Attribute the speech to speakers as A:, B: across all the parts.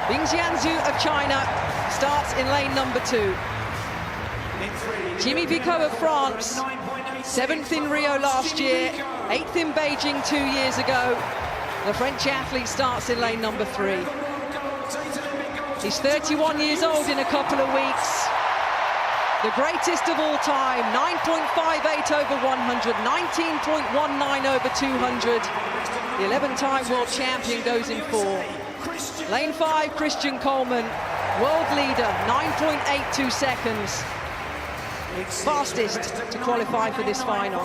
A: Bing Jianzhu of China starts in lane number 2. Jimmy Vico of France, 7th in Rio last year, 8th in Beijing 2 years ago. The French athlete starts in lane number 3. He's 31 years old in a couple of weeks. The greatest of all time, 9.58 over 100, 19.19 over 200. The 11-time world champion goes in 4. Lane 5, Christian Coleman, world leader, 9.82 seconds. Fastest to qualify for this final.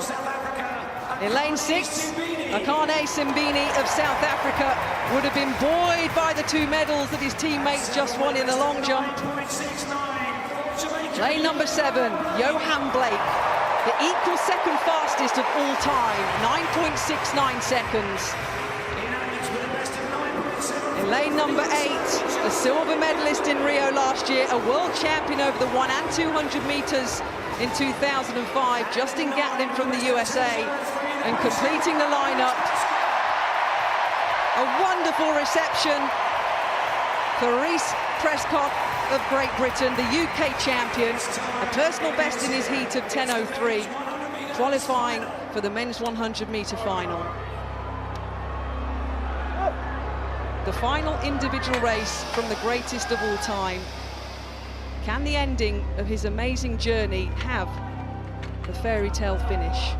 A: In lane 6, Akane Simbini of South Africa would have been buoyed by the 2 medals that his teammates just won in the long jump. Lane number 7, Johan Blake, the equal second fastest of all time, 9.69 seconds. In lane number 8, a silver medalist in Rio last year, a world champion over the 100 and 200 meters in 2005, Justin Gatlin from the USA, and completing the lineup. A wonderful reception for Rhys Prescott of Great Britain, the UK champion, a personal best in his heat of 10:03, qualifying for the men's 100-meter final. The final individual race from the greatest of all time. Can the ending of his amazing journey have the fairy tale finish?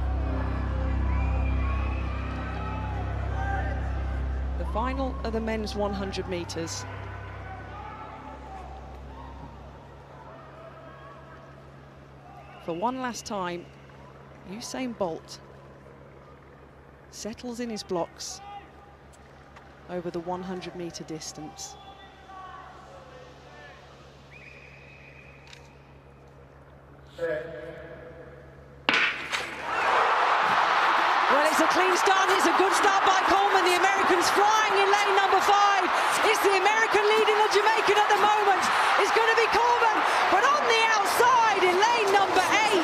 A: The final of the men's 100 meters. For one last time, Usain Bolt settles in his blocks over the 100-meter distance. Well, it's a clean start. It's a good start by Coleman. The American's flying in lane number 5. It's the American leading the Jamaican at the moment. It's going to be Coleman, but on the outside in lane number 8,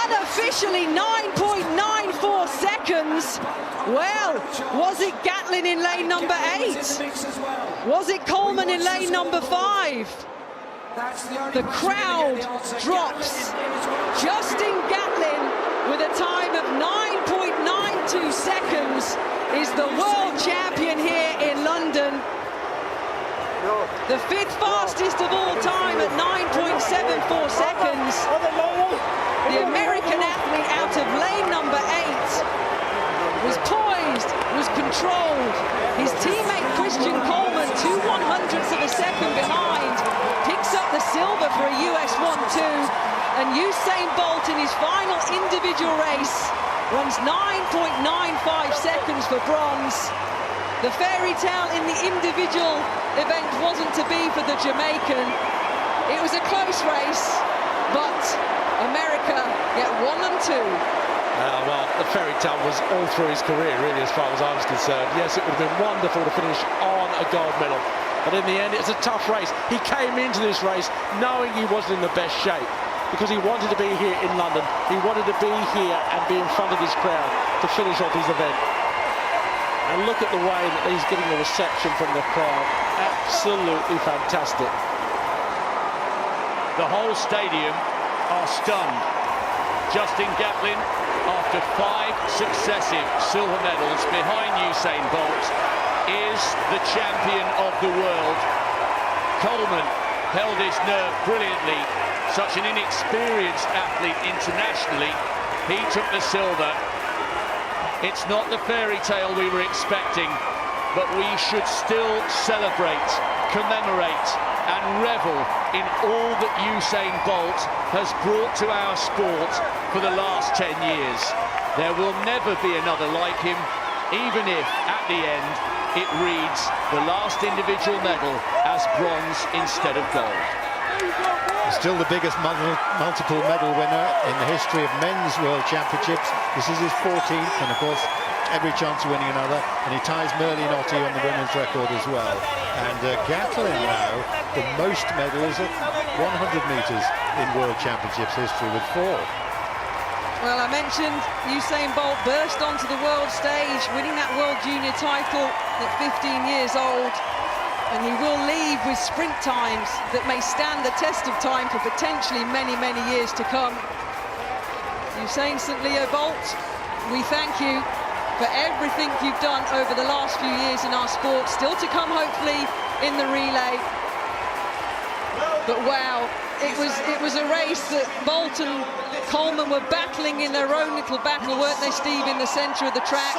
A: unofficially 9.94 seconds. Well, was it Gatlin in lane number 8? Was it Coleman in lane number 5? The crowd drops. Justin Gatlin with a time of 9.92 seconds is the world champion here in London. The 5th fastest of all time at 9.74 seconds. The American athlete out of lane number 8 was poised, was controlled. His teammate Christian Coleman, 2/100ths of a second behind, picks up the silver for a US 1-2, and Usain Bolt in his final individual race runs 9.95 seconds for bronze. The fairy tale in the individual event wasn't to be for the Jamaican. It was a close race, but America get 1 and 2.
B: Well, the fairy tale was all through his career, really, as far as I was concerned. Yes, it would have been wonderful to finish on a gold medal, but in the end, it's a tough race. He came into this race knowing he wasn't in the best shape, because he wanted to be here in London. He wanted to be here and be in front of this crowd to finish off his event. And look at the way that he's getting the reception from the crowd. Absolutely fantastic.
C: The whole stadium are stunned. Justin Gatlin, after 5 successive silver medals behind Usain Bolt, is the champion of the world. Coleman held his nerve brilliantly. Such an inexperienced athlete internationally. He took the silver. It's not the fairy tale we were expecting, but we should still celebrate, commemorate, and revel in all that Usain Bolt has brought to our sport for the last 10 years. There will never be another like him, even if, at the end, it reads the last individual medal as bronze instead of gold.
D: Still the biggest multiple medal winner in the history of men's world championships. This is his 14th, and of course every chance of winning another, and he ties Merlin Ottey on the women's record as well. And Gatlin now the most medals at 100 metres in world championships history with 4.
A: Well, I mentioned Usain Bolt burst onto the world stage, winning that world junior title at 15 years old. And he will leave with sprint times that may stand the test of time for potentially many, many years to come. Usain St. Leo Bolt, we thank you for everything you've done over the last few years in our sport. Still to come, hopefully, in the relay. But wow, it was a race that Bolt and Coleman were battling in their own little battle, weren't they, Steve, in the centre of the track.